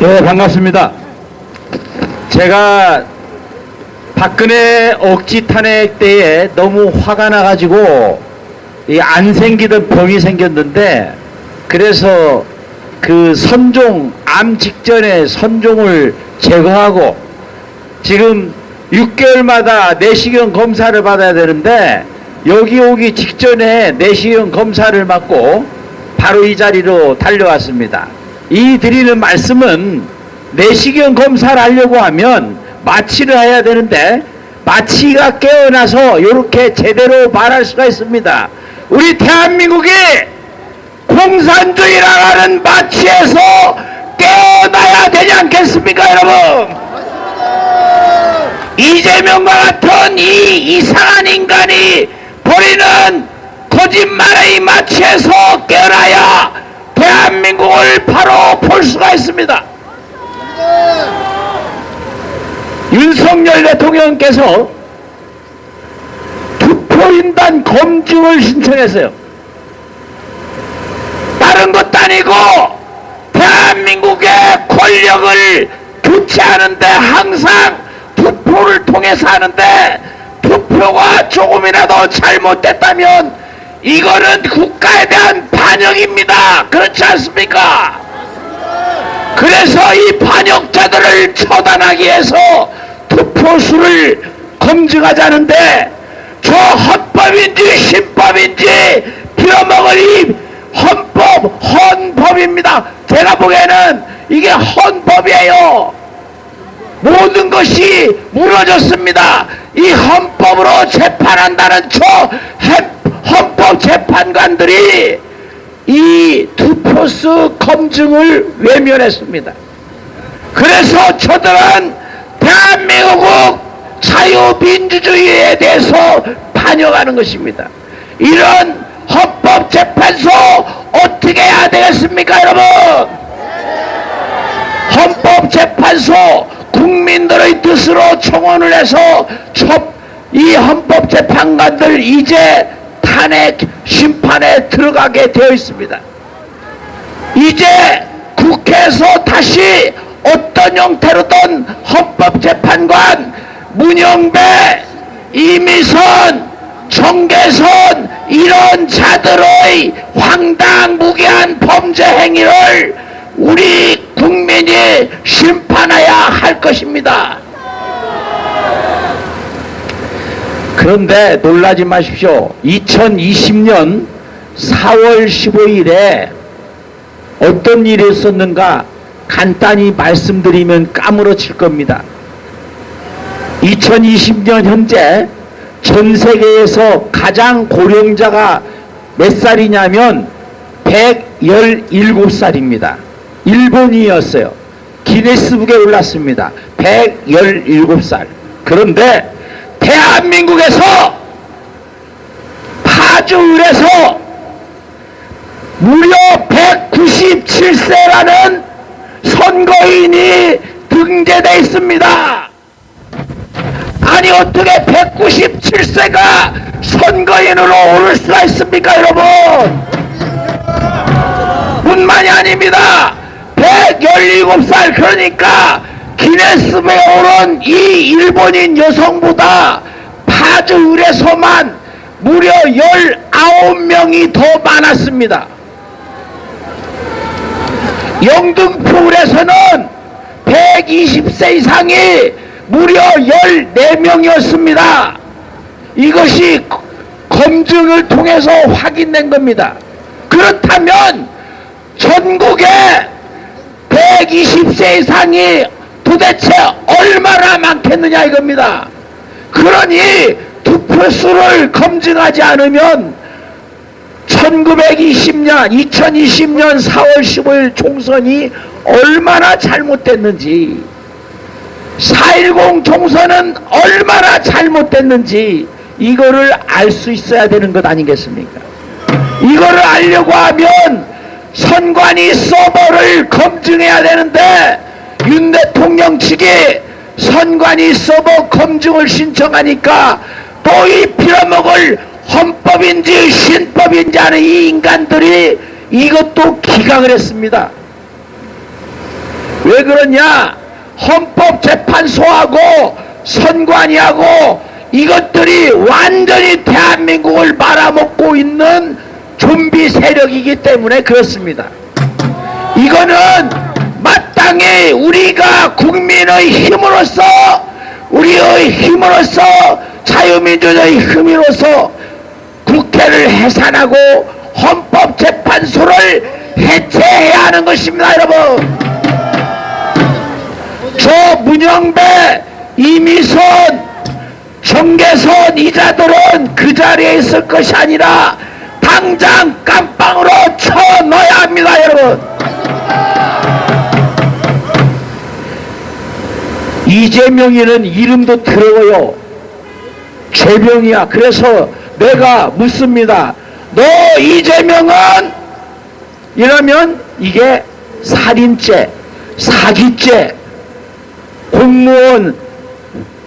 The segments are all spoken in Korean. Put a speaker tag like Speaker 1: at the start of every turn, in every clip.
Speaker 1: 네, 반갑습니다. 제가 박근혜 억지 탄핵 때에 너무 화가 나가지고 안 생기던 병이 생겼는데, 그래서 그 선종, 암 직전에 선종을 제거하고 지금 6개월마다 내시경 검사를 받아야 되는데, 여기 오기 직전에 내시경 검사를 받고 바로 이 자리로 달려왔습니다. 이 드리는 말씀은, 내시경 검사를 하려고 하면 마취를 해야 되는데 마취가 깨어나서 이렇게 제대로 말할 수가 있습니다. 우리 대한민국이 공산주의라는 마취에서 깨어나야 되지 않겠습니까, 여러분? 이재명과 같은 이 이상한 인간이 벌이는 거짓말의 마취에서 깨어나야 대한민국을 바로 볼 수가 있습니다. 윤석열 대통령께서 투표인단 검증을 신청했어요. 다른 것도 아니고 대한민국의 권력을 교체하는데 항상 투표를 통해서 하는데, 투표가 조금이라도 잘못됐다면 이거는 국가에 대한 반역입니다. 그렇지 않습니까? 그래서 이 반역자들을 처단하기 위해서 투표수를 검증하자는데, 저 헌법인지 신법인지 빌어먹을 이 헌법입니다. 제가 보기에는 이게 헌법이에요. 모든 것이 무너졌습니다. 이 헌법으로 재판한다는 저 헌법 재판관들이 이 투표수 검증을 외면했습니다. 그래서 저들은 대한민국 자유민주주의에 대해서 반역하는 것입니다. 이런 헌법재판소 어떻게 해야 되겠습니까, 여러분? 헌법재판소 국민들의 뜻으로 청원을 해서 이 헌법재판관들 이제 탄핵 심판에 들어가게 되어 있습니다. 이제 국회에서 다시 어떤 형태로든 헌법재판관 문영배, 이미선, 정계선 이런 자들의 황당무계한 범죄 행위를 우리 국민이 심판해야 할 것입니다. 그런데 놀라지 마십시오. 2020년 4월 15일에 어떤 일이 있었는가 간단히 말씀드리면 까무러칠 겁니다. 2020년 현재 전 세계에서 가장 고령자가 몇 살이냐면 117살입니다. 일본이었어요. 기네스북에 올랐습니다. 117살. 그런데 대한민국에서 파주을에서 무려 197세라는 선거인이 등재되어 있습니다. 아니 어떻게 197세가 선거인으로 오를 수가 있습니까, 여러분? 뿐만이 아닙니다. 117살, 그러니까 기네스북에 오른 이 일본인 여성보다 파주을에서만 무려 19명이 더 많았습니다. 영등포을에서는 120세 이상이 무려 14명이었습니다. 이것이 검증을 통해서 확인된 겁니다. 그렇다면 전국에 120세 이상이 도대체 얼마나 많겠느냐 이겁니다. 그러니 투표수를 검증하지 않으면 2020년 4월 15일 총선이 얼마나 잘못됐는지, 4.10 총선은 얼마나 잘못됐는지 이거를 알 수 있어야 되는 것 아니겠습니까? 이거를 알려고 하면 선관위 서버를 검증해야 되는데, 윤 대통령 측이 선관위 서버 검증을 신청하니까 또 이 빌어먹을 헌법인지 신법인지 하는 이 인간들이 이것도 기각을 했습니다. 왜 그러냐? 헌법재판소하고 선관위하고 이것들이 완전히 대한민국을 말아먹고 있는 좀비 세력이기 때문에 그렇습니다. 이거는 마땅히 우리가 국민의 힘으로서, 우리의 힘으로서, 자유민주주의 힘으로서 국회를 해산하고 헌법재판소를 해체해야 하는 것입니다. 여러분, 저 문영배, 이미선, 정계선 이자들은 그 자리에 있을 것이 아니라 당장 깜빵으로 쳐넣어야 합니다. 여러분, 이재명이는 이름도 더러워요. 죄병이야. 그래서 내가 묻습니다. 너 이재명은 이러면 이게 살인죄, 사기죄, 공무원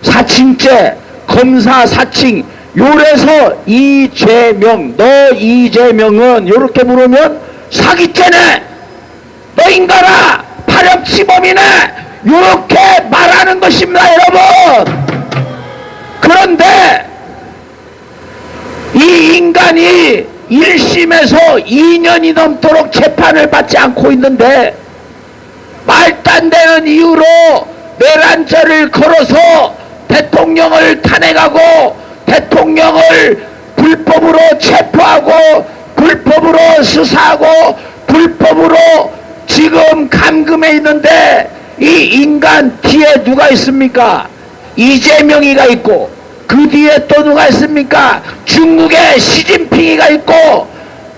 Speaker 1: 사칭죄, 검사 사칭, 요래서 이재명, 너 이재명은 요렇게 물으면 사기죄네, 너 인간아, 파렴치범이네, 요렇게 말하는 것입니다. 여러분, 그런데 이 인간이 1심에서 2년이 넘도록 재판을 받지 않고 있는데 말도 안 되는 이유로 내란죄를 걸어서 대통령을 탄핵하고 대통령을 불법으로 체포하고 불법으로 수사하고 불법으로 지금 감금해 있는데 이 인간 뒤에 누가 있습니까? 이재명이가 있고 그 뒤에 또 누가 있습니까? 중국의 시진핑이가 있고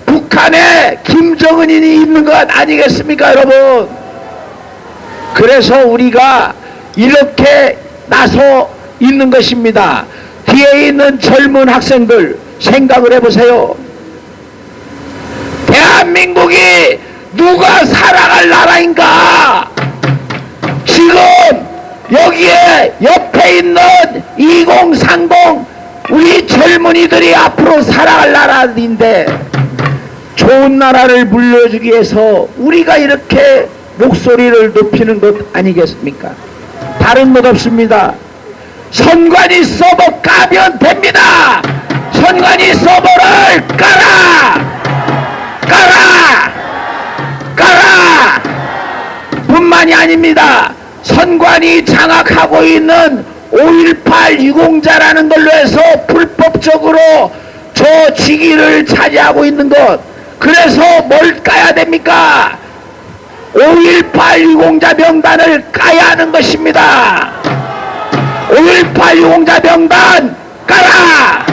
Speaker 1: 북한의 김정은이 있는 것 아니겠습니까, 여러분? 그래서 우리가 이렇게 나서 있는 것입니다. 뒤에 있는 젊은 학생들 생각을 해보세요. 대한민국이 누가 살아갈 나라인가? 지금 여기에 옆에 있는 2030 우리 젊은이들이 앞으로 살아갈 나라인데 좋은 나라를 물려주기 위해서 우리가 이렇게 목소리를 높이는 것 아니겠습니까? 다른 것 없습니다. 선관위 서버 까면 됩니다. 선관위 서버를 깔아 뿐만이 아닙니다. 선관위 장악하고 있는 5.18 유공자라는 걸로 해서 불법적으로 저 직위를 차지하고 있는 것, 그래서 뭘 까야 됩니까? 5.18 유공자 명단을 까야 하는 것입니다. 5.18 유공자 명단 까라!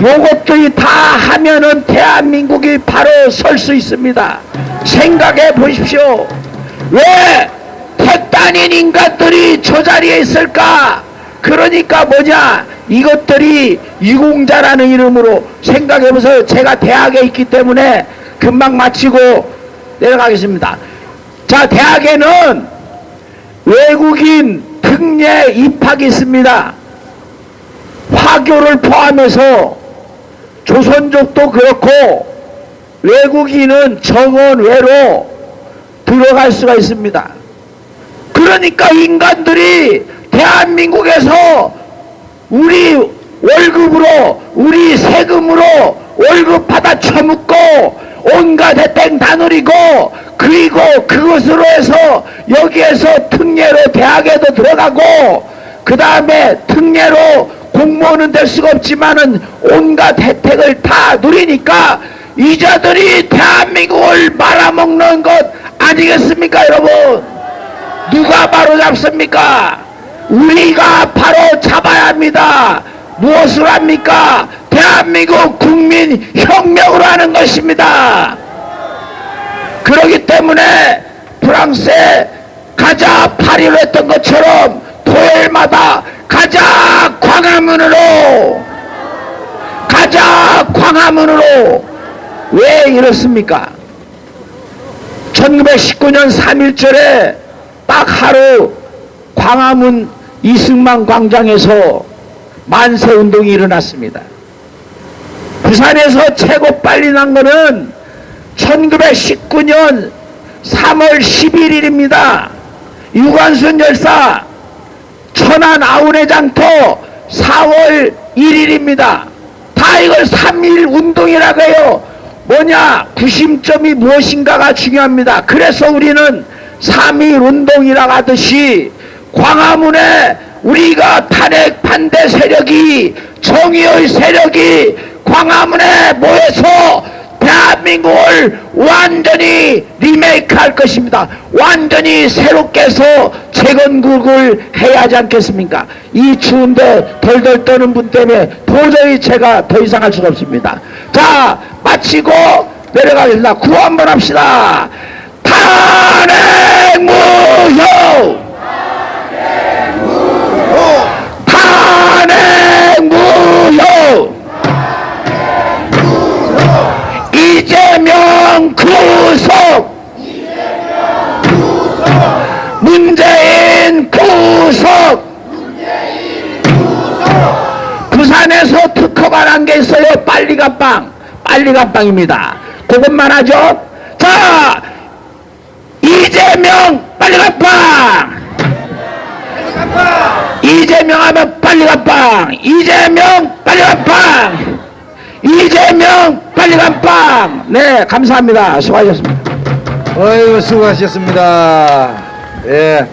Speaker 1: 요것들이 다 하면은 대한민국이 바로 설 수 있습니다. 생각해 보십시오. 왜 택단인 인간들이 저 자리에 있을까? 그러니까 뭐냐, 이것들이 유공자라는 이름으로 생각해 보세요. 제가 대학에 있기 때문에 금방 마치고 내려가겠습니다. 자, 대학에는 외국인 특례 입학이 있습니다. 화교를 포함해서 조선족도 그렇고 외국인은 정원외로 들어갈 수가 있습니다. 그러니까 인간들이 대한민국에서 우리 월급으로, 우리 세금으로 월급 받아 처먹고 온갖 혜택 다 누리고, 그리고 그것으로 해서 여기에서 특례로 대학에도 들어가고 그 다음에 특례로 공무원은 될 수가 없지만은 온갖 혜택을 다 누리니까 이자들이 대한민국을 말아먹는 것 아니겠습니까, 여러분? 누가 바로 잡습니까? 우리가 바로 잡아야 합니다. 무엇을 합니까? 대한민국 국민 혁명으로 하는 것입니다. 그렇기 때문에 프랑스에 가자 파리로 했던 것처럼 토요일마다 가자 광화문으로, 가자 광화문으로. 왜 이렇습니까? 1919년 3.1절에 딱 하루 광화문 이승만 광장에서 만세운동이 일어났습니다. 부산에서 최고 빨리 난 거는 1919년 3월 11일입니다. 유관순 열사 천안 아우네 장터 4월 1일입니다. 다 이걸 3.1 운동이라고 해요. 뭐냐? 구심점이 무엇인가가 중요합니다. 그래서 우리는 3.1 운동이라고 하듯이 광화문에 우리가 탄핵 반대 세력이, 정의의 세력이 광화문에 모여서 대한민국을 완전히 리메이크 할 것입니다. 완전히 새롭게 해서 재건국을 해야 하지 않겠습니까? 이 추운데 덜덜 떠는 분 때문에 도저히 제가 더 이상 할 수가 없습니다. 자, 마치고 내려가겠습니다. 구호 한번 합시다. 탄핵 무효! 탄핵 무효! 이재명 구속! 문재인 구속! 부산에서 특허가 난 게 있어요. 빨리감빵. 빨리감빵입니다. 그것만 하죠. 자, 이재명 빨리감빵! 이재명 하면 빨리감빵! 이재명 빨리감빵! 이재명 빨리감빵! 네, 감사합니다. 수고하셨습니다.
Speaker 2: 어이구, 수고하셨습니다. 예.